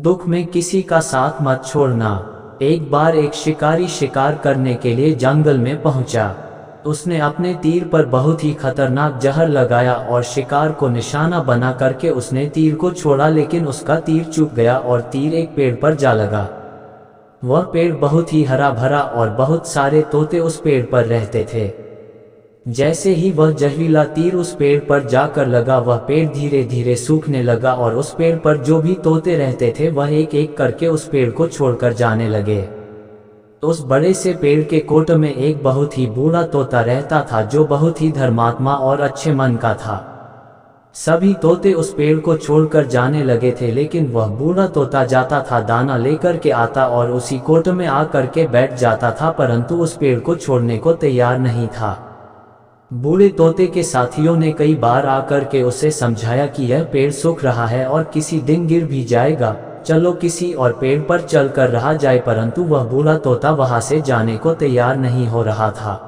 दुख में किसी का साथ मत छोड़ना। एक बार एक शिकारी शिकार करने के लिए जंगल में पहुंचा। उसने अपने तीर पर बहुत ही खतरनाक जहर लगाया और शिकार को निशाना बना करके उसने तीर को छोड़ा, लेकिन उसका तीर चूक गया और तीर एक पेड़ पर जा लगा। वह पेड़ बहुत ही हरा भरा और बहुत सारे तोते उस पेड़ पर रहते थे। जैसे ही वह जहरीला तीर उस पेड़ पर जाकर लगा, वह पेड़ धीरे धीरे सूखने लगा और उस पेड़ पर जो भी तोते रहते थे वह एक एक करके उस पेड़ को छोड़कर जाने लगे। उस बड़े से पेड़ के कोट में एक बहुत ही बूढ़ा तोता रहता था जो बहुत ही धर्मात्मा और अच्छे मन का था। सभी तोते उस पेड़ को छोड़कर जाने लगे थे, लेकिन वह बूढ़ा तोता जाता था, दाना लेकर के आता और उसी कोट में आकर के बैठ जाता था, परंतु उस पेड़ को छोड़ने को तैयार नहीं था। बूढ़े तोते के साथियों ने कई बार आकर के उसे समझाया कि यह पेड़ सूख रहा है और किसी दिन गिर भी जाएगा, चलो किसी और पेड़ पर चल कर रहा जाए, परंतु वह बूढ़ा तोता वहां से जाने को तैयार नहीं हो रहा था।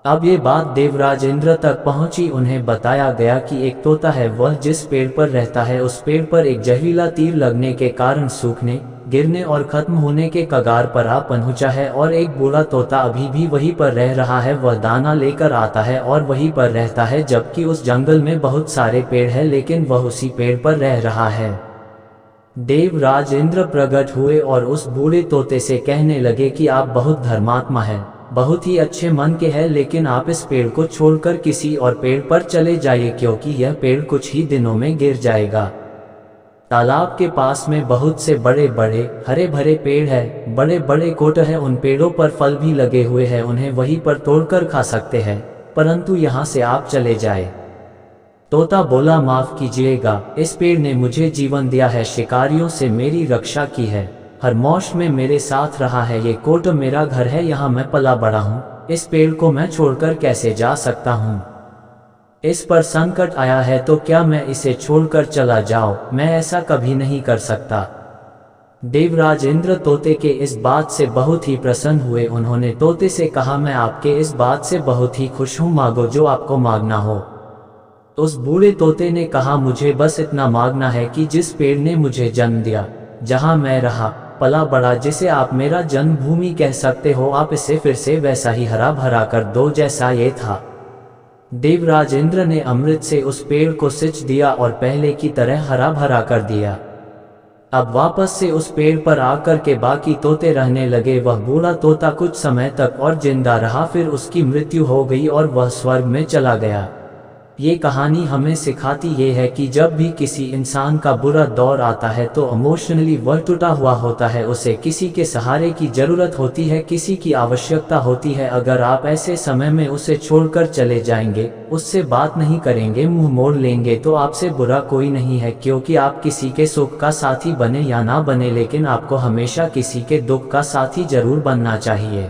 अब ये बात देवराज इंद्र तक पहुंची। उन्हें बताया गया कि एक तोता है, वह जिस पेड़ पर रहता है उस पेड़ पर एक जहरीला तीर लगने के कारण सूखने, गिरने और खत्म होने के कगार पर आ पहुंचा है, और एक बूढ़ा तोता अभी भी वहीं पर रह रहा है। वह दाना लेकर आता है और वहीं पर रहता है, जबकि उस जंगल में बहुत सारे पेड़ हैं, लेकिन वह उसी पेड़ पर रह रहा है। देवराज इंद्र प्रकट हुए और उस बूढ़े तोते से कहने लगे कि आप बहुत धर्मात्मा हैं, बहुत ही अच्छे मन के हैं, लेकिन आप इस पेड़ को छोड़कर किसी और पेड़ पर चले जाइए, क्योंकि यह पेड़ कुछ ही दिनों में गिर जाएगा। तालाब के पास में बहुत से बड़े बड़े हरे भरे पेड़ हैं, बड़े बड़े कोट हैं, उन पेड़ों पर फल भी लगे हुए हैं, उन्हें वहीं पर तोड़कर खा सकते हैं, परंतु यहाँ से आप चले जाए। तोता बोला, माफ कीजिएगा, इस पेड़ ने मुझे जीवन दिया है, शिकारियों से मेरी रक्षा की है, हर मौसम में मेरे साथ रहा है, ये कोट मेरा घर है, यहाँ मैं पला बड़ा हूँ, इस पेड़ को मैं छोड़कर कैसे जा सकता हूँ? इस पर संकट आया है तो क्या मैं इसे छोड़कर चला जाऊं? मैं ऐसा कभी नहीं कर सकता। देवराज इंद्र तोते के इस बात से बहुत ही प्रसन्न हुए। उन्होंने तोते से कहा, मैं आपके इस बात से बहुत ही खुश हूँ, मांगो जो आपको मांगना हो। उस बूढ़े तोते ने कहा, मुझे बस इतना मांगना है कि जिस पेड़ ने मुझे जन्म दिया, जहाँ मैं रहा पला बड़ा, जिसे आप मेरा जन्मभूमि कह सकते हो, आप इसे फिर से वैसा ही हरा भरा कर दो जैसा ये था। देवराज इंद्र ने अमृत से उस पेड़ को सिंच दिया और पहले की तरह हरा भरा कर दिया। अब वापस से उस पेड़ पर आकर के बाकी तोते रहने लगे। वह बूढ़ा तोता कुछ समय तक और जिंदा रहा, फिर उसकी मृत्यु हो गई और वह स्वर्ग में चला गया। ये कहानी हमें सिखाती ये है कि जब भी किसी इंसान का बुरा दौर आता है तो इमोशनली वह टूटा हुआ होता है, उसे किसी के सहारे की जरूरत होती है, किसी की आवश्यकता होती है। अगर आप ऐसे समय में उसे छोड़कर चले जाएंगे, उससे बात नहीं करेंगे, मुंह मोड़ लेंगे, तो आपसे बुरा कोई नहीं है, क्योंकि आप किसी के सुख का साथी बने या ना बने, लेकिन आपको हमेशा किसी के दुख का साथी जरूर बनना चाहिए।